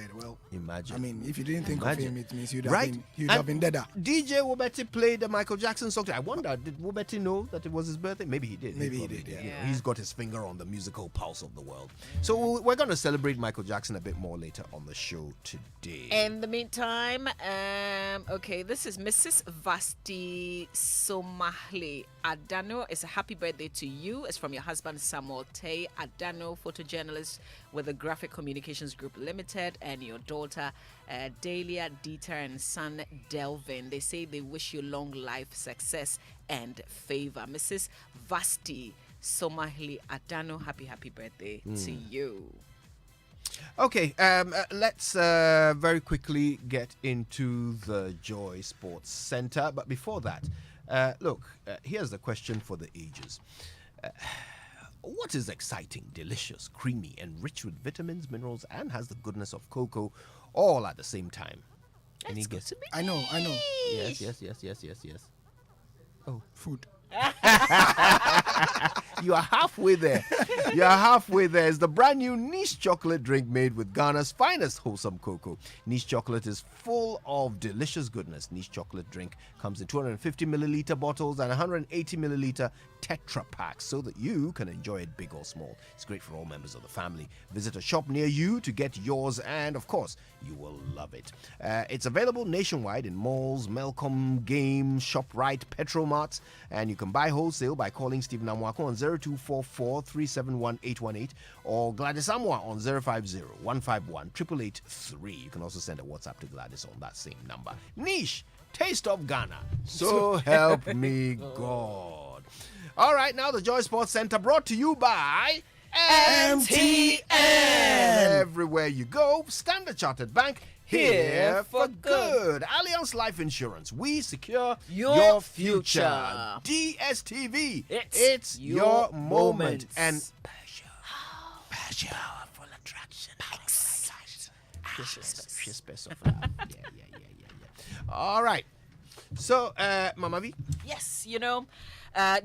dead. Well, Imagine. I mean, if you didn't think of him, it means you'd Right? have been dead. DJ Wobeti played the Michael Jackson song. I wonder, did Wobeti know that it was his birthday? Maybe he did. Maybe he probably did, yeah. You know, he's got his finger on the musical pulse of the world. So we're going to celebrate Michael Jackson a bit more later on the show today. In the meantime, okay, this is Mrs. Vasti Somahli Adano. It's a happy birthday to you. It's from your husband Samuel Tay Adano, photojournalist with the Graphic Communications Group Limited, and your daughter Dahlia, Dieter, and son Delvin. They say they wish you long life, success, and favor. Mrs. Vasti Somahli Adano, happy birthday to you. Okay, let's very quickly get into the Joy Sports Center. But before that, look, here's the question for the ages. What is exciting, delicious, creamy, and rich with vitamins, minerals, and has the goodness of cocoa all at the same time? Any guess? I know. Yes. Oh, food. You are halfway there. It's the brand new Niche chocolate drink made with Ghana's finest wholesome cocoa. Niche chocolate is full of delicious goodness. Niche chocolate drink comes in 250 milliliter bottles and 180 milliliter Tetra packs so that you can enjoy it big or small. It's great for all members of the family. Visit a shop near you to get yours, and of course, you will love it. It's available nationwide in malls, Melcom, Game, ShopRite, Petromarts, and you can buy wholesale by calling Steve Namwako on 0244 371 818 or Gladys Amwa on 050 151 883. You can also send a WhatsApp to Gladys on that same number. Niche, taste of Ghana. So help me God. All right, now the Joy Sports Center brought to you by MTN. Everywhere you go, Standard Chartered Bank, here for good. Allianz Life Insurance, we secure your future. DSTV, it's your moment. And powerful attraction. She's best of that. Yeah. All right. So, Mama V? Yes,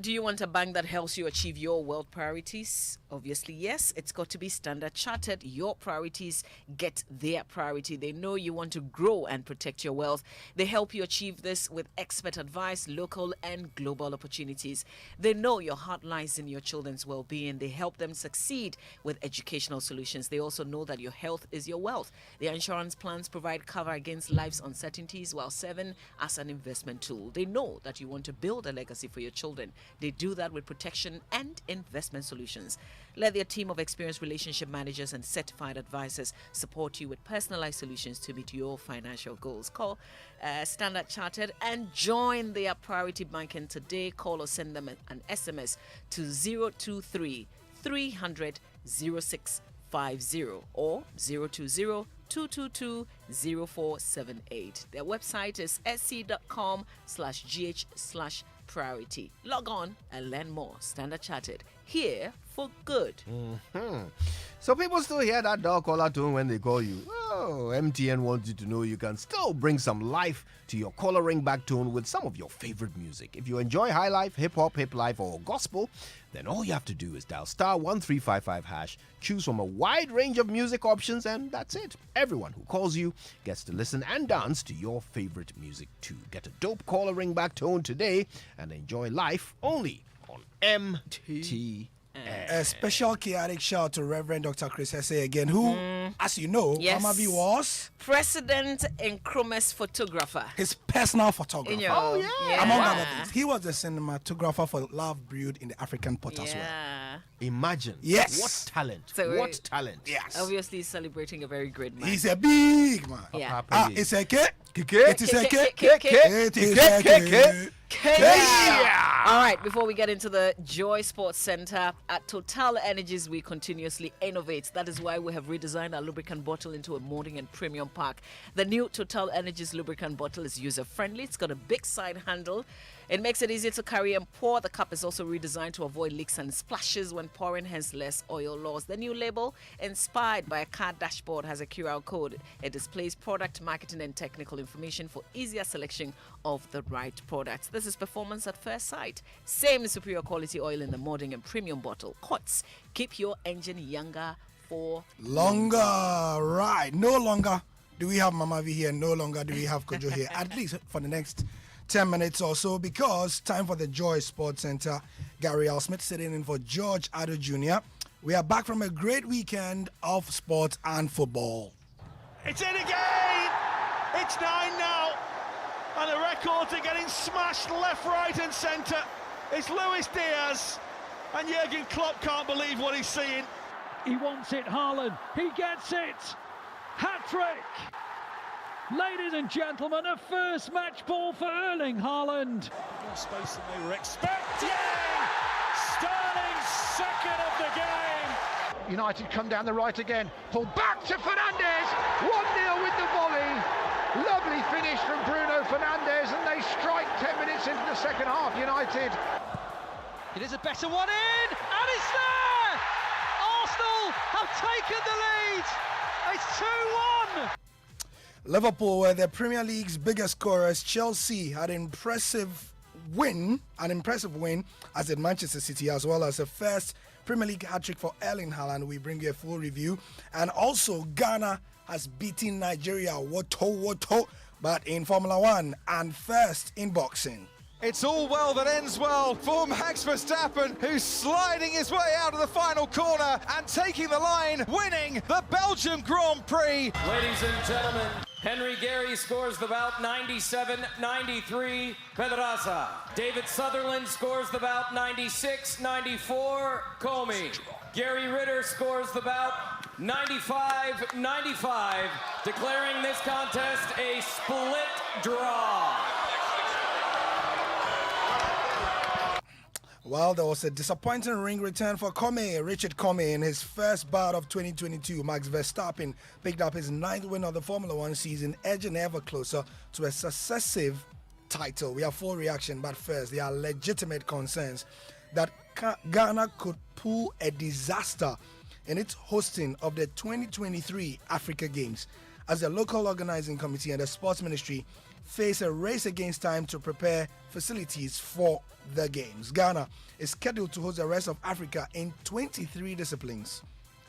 do you want a bank that helps you achieve your wealth priorities? Obviously, yes. It's got to be Standard Chartered. Your priorities get their priority. They know you want to grow and protect your wealth. They help you achieve this with expert advice, local and global opportunities. They know your heart lies in your children's well-being. They help them succeed with educational solutions. They also know that your health is your wealth. Their insurance plans provide cover against life's uncertainties while serving as an investment tool. They know that you want to build a legacy for your children. They do that with protection and investment solutions. Let their team of experienced relationship managers and certified advisors support you with personalized solutions to meet your financial goals. Call Standard Chartered and join their priority banking today. Call or send them an SMS to 023 300 0650 or 020 222 0478. Their website is sc.com/gh/priority. Log on and learn more. Standard Chartered, here for good. So people still hear that dog caller tone when they call you. Oh, MTN wants you to know you can still bring some life to your caller ring back tone with some of your favorite music. If you enjoy high life, hip hop, hip life, or gospel, then all you have to do is dial *1355#, choose from a wide range of music options, and that's it. Everyone who calls you gets to listen and dance to your favorite music too. Get a dope caller ring back tone today and enjoy life only on MTN. A special chaotic shout to Reverend Dr. Chris Hesse again, who, as you know, Yes. Mama V was President Nkrumah's photographer. his personal photographer. Among other things, he was the cinematographer for Love Brewed in the African Pot as well. Imagine. Yes. What talent. So what talent. Yes. Obviously, he's celebrating a very great man. He's a big man. Yeah. It's a cake. Kike. It is a cake. Cake. It is a cake. Yeah. All right, before we get into the Joy Sports Center, at Total Energies, we continuously innovate. That is why we have redesigned our lubricant bottle into a modern and premium pack. The new Total Energies lubricant bottle is user-friendly. It's got a big side handle. It makes it easy to carry and pour. The cup is also redesigned to avoid leaks and splashes when pouring, hence less oil loss. The new label, inspired by a car dashboard, has a QR code. It displays product, marketing, and technical information for easier selection of the right products. This is performance at first sight. Same superior quality oil in the modern and premium bottle. COTS, keep your engine younger for longer. Right. No longer do we have Mama V here. No longer do we have Kojo here. At least for the next 10 minutes or so, because time for the Joy Sports Center. Gary L. Smith sitting in for George Addo Jr. We are back from a great weekend of sports and football. It's in again! It's 9 now. And the records are getting smashed left, right and centre. It's Luis Diaz. And Jurgen Klopp can't believe what he's seeing. He wants it, Haaland. He gets it. Hat-trick. Ladies and gentlemen, a first match ball for Erling Haaland. More space than they were expecting. Sterling's second of the game. United come down the right again. Pull back to Fernandes. 1-0 with the volley. Lovely finish from Bruno Fernandes, and they strike 10 minutes into the second half, United. It is a better one in, and it's there! Arsenal have taken the lead. It's 2-1. Liverpool were the Premier League's biggest scorers. Chelsea had an impressive win as did Manchester City, as well as the first Premier League hat-trick for Erling Haaland. We bring you a full review. And also Ghana has beaten Nigeria, woto, but in Formula One and first in boxing. It's all well that ends well for Max Verstappen, who's sliding his way out of the final corner and taking the line, winning the Belgium Grand Prix. Ladies and gentlemen, Henry Gary scores the bout 97-93, Pedraza. David Sutherland scores the bout 96-94, Comey. Gary Ritter scores the bout 95-95, declaring this contest a split draw. Well, there was a disappointing ring return for Richard Comey, in his first bout of 2022. Max Verstappen picked up his 9th win of the Formula One season, edging ever closer to a successive title. We have full reaction, but first, there are legitimate concerns that Ghana could pull a disaster in its hosting of the 2023 Africa Games, as the local organizing committee and the sports ministry face a race against time to prepare facilities for the games. Ghana is scheduled to host the rest of Africa in 23 disciplines.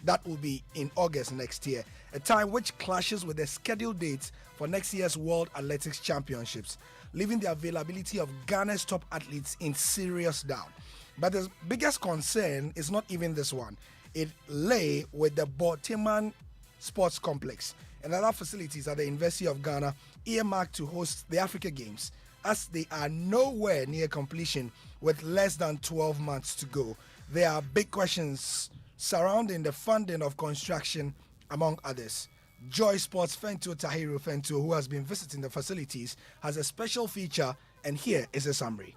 That will be in August next year, a time which clashes with the scheduled dates for next year's World Athletics Championships, leaving the availability of Ghana's top athletes in serious doubt. But the biggest concern is not even this one. It lay with the Borteman Sports Complex and other facilities at the University of Ghana earmarked to host the Africa Games, as they are nowhere near completion with less than 12 months to go. There are big questions surrounding the funding of construction, among others. Joy Sports Fento Tahiru Fento, who has been visiting the facilities, has a special feature, and here is a summary.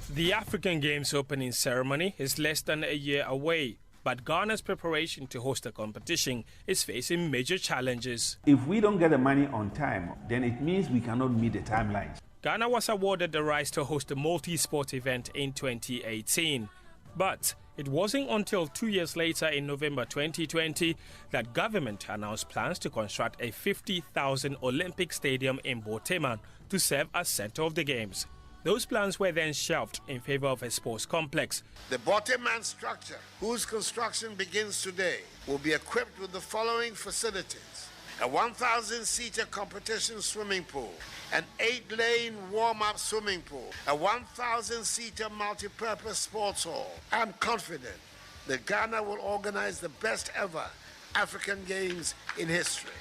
The African Games opening ceremony is less than a year away, but Ghana's preparation to host the competition is facing major challenges. If we don't get the money on time, then it means we cannot meet the timelines. Ghana was awarded the rights to host a multi-sport event in 2018. But it wasn't until 2 years later, in November 2020, that government announced plans to construct a 50,000 Olympic stadium in Borteman to serve as center of the Games. Those plans were then shelved in favor of a sports complex. The Borteman structure, whose construction begins today, will be equipped with the following facilities: a 1,000-seater competition swimming pool, an 8-lane warm-up swimming pool, a 1,000-seater multi-purpose sports hall. I'm confident that Ghana will organize the best ever African Games in history.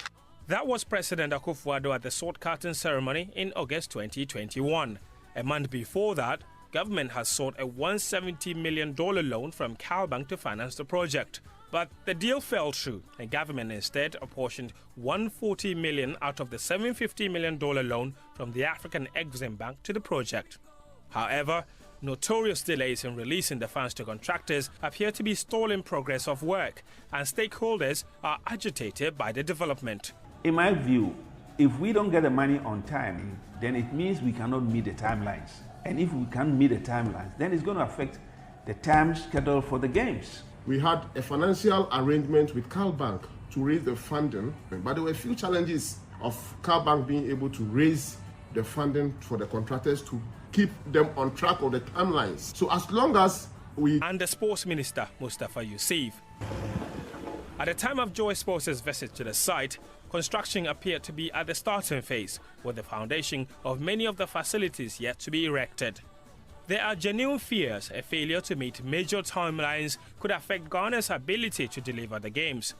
That was President Akufo-Addo at the sword curtain ceremony in August 2021. A month before that, government has sought a $170 million loan from CalBank to finance the project. But the deal fell through, and government instead apportioned $140 million out of the $750 million loan from the African Exim Bank to the project. However, notorious delays in releasing the funds to contractors appear to be stalling progress of work, and stakeholders are agitated by the development. In my view, if we don't get the money on time, then it means we cannot meet the timelines. And if we can't meet the timelines, then it's going to affect the time schedule for the games. We had a financial arrangement with CalBank to raise the funding, but there were a few challenges of CalBank being able to raise the funding for the contractors to keep them on track of the timelines. So as long as we... And the Sports Minister, Mustafa Yusuf, At the time of Joy Sports' visit to the site, construction appeared to be at the starting phase, with the foundation of many of the facilities yet to be erected. There are genuine fears a failure to meet major timelines could affect Ghana's ability to deliver the games,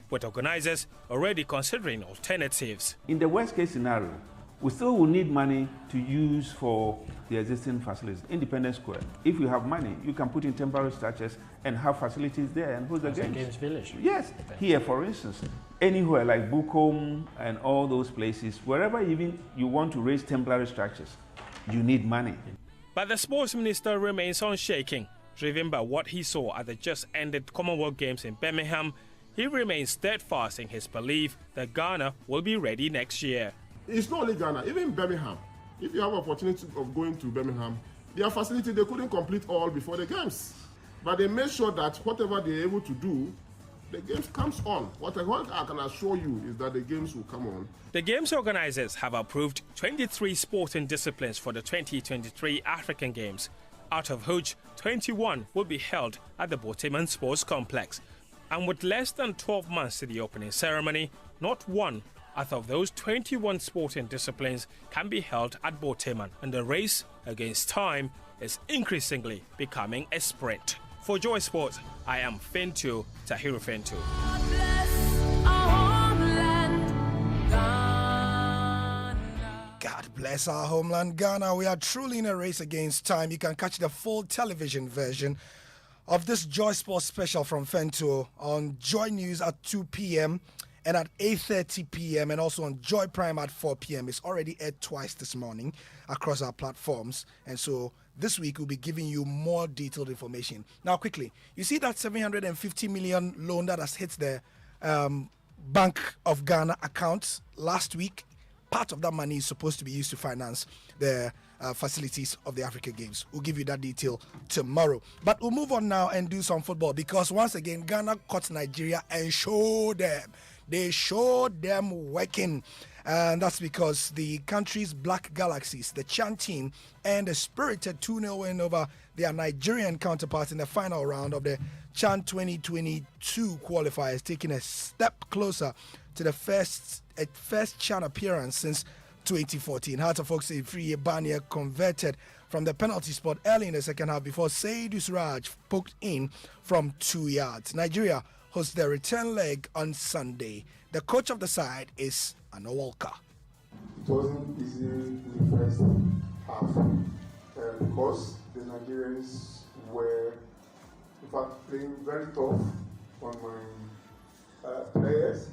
with organizers already considering alternatives. In the worst case scenario, we still will need money to use for the existing facilities. Independence Square. If you have money, you can put in temporary structures and have facilities there and hold the games. Games Village. Yes. Here, for instance, anywhere like Bukom and all those places, wherever even you want to raise temporary structures, you need money. But the sports minister remains unshaken, driven by what he saw at the just-ended Commonwealth Games in Birmingham. He remains steadfast in his belief that Ghana will be ready next year. It's not only Ghana, even Birmingham. If you have opportunity of going to Birmingham, their facility, they couldn't complete all before the games. But they made sure that whatever they're able to do, the games comes on. What I can assure you is that the games will come on. The games organizers have approved 23 sporting disciplines for the 2023 African Games, out of which 21 will be held at the Boteman Sports Complex. And with less than 12 months to the opening ceremony, not one out of those 21 sporting disciplines can be held at Boteman, and the race against time is increasingly becoming a sprint. For Joy Sports, I am Fentu Tahiru Fentu. God bless our homeland, Ghana. We are truly in a race against time. You can catch the full television version of this Joy Sports special from Fento on Joy News at 2 p.m. and at 8:30 p.m. and also on Joy Prime at 4 p.m. It's already aired twice this morning across our platforms. And so this week we'll be giving you more detailed information. Now, quickly, you see that 750 million loan that has hit the Bank of Ghana accounts last week. Part of that money is supposed to be used to finance the facilities of the Africa Games. We'll give you that detail tomorrow. But we'll move on now and do some football, because once again, Ghana caught Nigeria and showed them. They showed them working. And that's because the country's Black Galaxies, the Chan team, and a spirited 2-0 win over their Nigerian counterparts in the final round of the Chan 2022 qualifiers, taking a step closer to the first Chan appearance since 2014. Heart of Oak Free Bania converted from the penalty spot early in the second half before Seydou Suraj poked in from 2 yards. Nigeria hosts their return leg on Sunday. The coach of the side is Anna Walker. It wasn't easy in the first half because the Nigerians were, in fact, playing very tough on my players.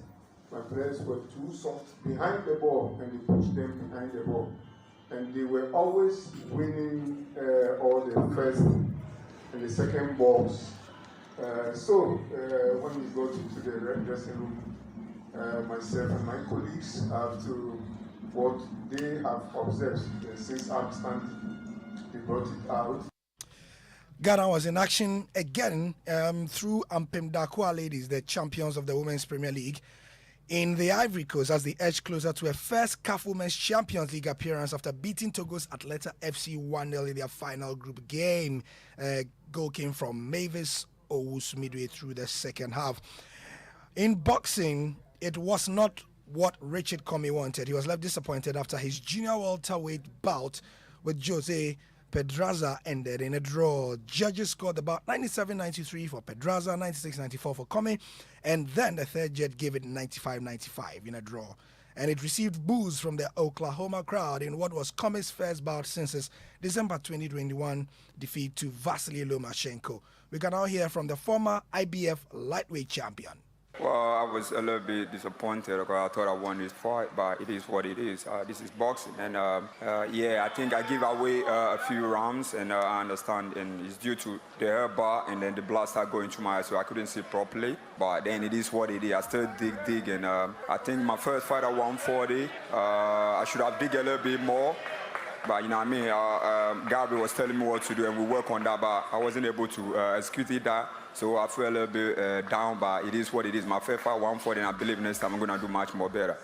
My players were too soft behind the ball, and they pushed them behind the ball. And they were always winning all the first and the second balls. So when we got into the dressing room, myself and my colleagues have to what they have observed since I'm standing. They brought it out. Ghana was in action again through Ampem Dakwa Ladies, the champions of the Women's Premier League, in the Ivory Coast as they edge closer to a first CAF Women's Champions League appearance after beating Togo's Atleta FC 1-0 in their final group game. Goal came from Mavis Owusu midway through the second half. In boxing, it was not what Richard Comey wanted. He was left disappointed after his junior welterweight bout with Jose Pedraza ended in a draw. Judges scored about 97-93 for Pedraza, 96-94 for Comey, and then the third judge gave it 95-95 in a draw. And it received boos from the Oklahoma crowd in what was Comey's first bout since his December 2021 defeat to Vasily Lomachenko. We can now hear from the former IBF lightweight champion. Well, I was a little bit disappointed because I thought I won this fight, but it is what it is. This is boxing, and yeah, I think I give away a few rounds, and I understand, and it's due to the air bar, and then the blood started going through my eyes, so I couldn't see properly. But then it is what it is. I still dig, and I think my first fight at 140, I should have dig a little bit more. But you know what I mean, Gabby was telling me what to do, and we work on that, but I wasn't able to execute it that. So I feel a little bit down, but it is what it is. My first fight, 140, and I believe next time I'm going to do much more better.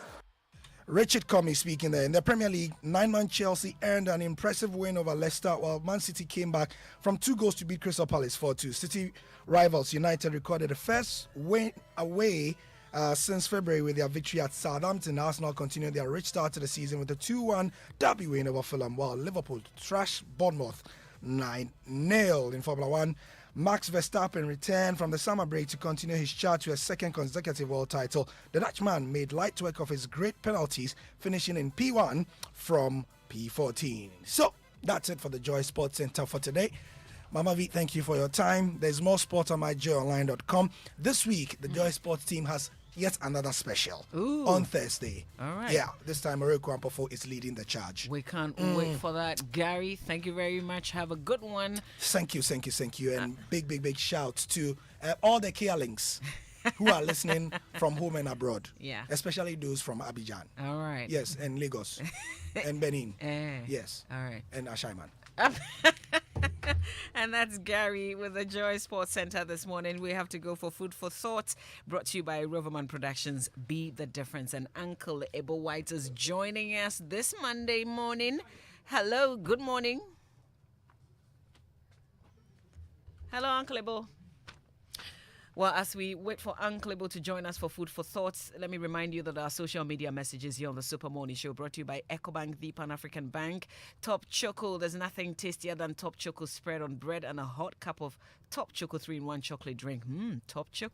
Richard Comey speaking there. In the Premier League, 9-man Chelsea earned an impressive win over Leicester, while Man City came back from 2 goals to beat Crystal Palace 4-2. City rivals United recorded the first win away since February with their victory at Southampton. Arsenal continued their rich start to the season with a 2-1 derby win over Fulham, while Liverpool trashed Bournemouth 9-0. In Formula 1, Max Verstappen returned from the summer break to continue his charge to a second consecutive world title. The Dutchman made light work of his great penalties, finishing in P1 from P14. So, that's it for the Joy Sports Center for today. Mama V, thank you for your time. There's more sport on myjoyonline.com. This week, the Joy Sports team has yet another special on Thursday. All right. Yeah, this time Mario Kwampofo is leading the charge. We can't wait for that. Gary, thank you very much. Have a good one. Thank you. And big shouts to all the Kia links who are listening from home and abroad. Yeah. Especially those from Abidjan. All right. Yes, and Lagos. And Benin. Yes. All right. And Ashaiman. And that's Gary with the Joy Sports Center this morning. We have to go for Food for Thought, brought to you by Roverman Productions. Be the difference. And Uncle Abel White is joining us this Monday morning. Hello, good morning. Hello, Uncle Abel. Well, as we wait for Uncle Abel to join us for Food for Thoughts, let me remind you that our social media messages here on the Super Morning Show brought to you by EcoBank, the Pan-African Bank. Top Choco, there's nothing tastier than Top Choco spread on bread and a hot cup of Top Choco 3-in-1 chocolate drink. Top Choco.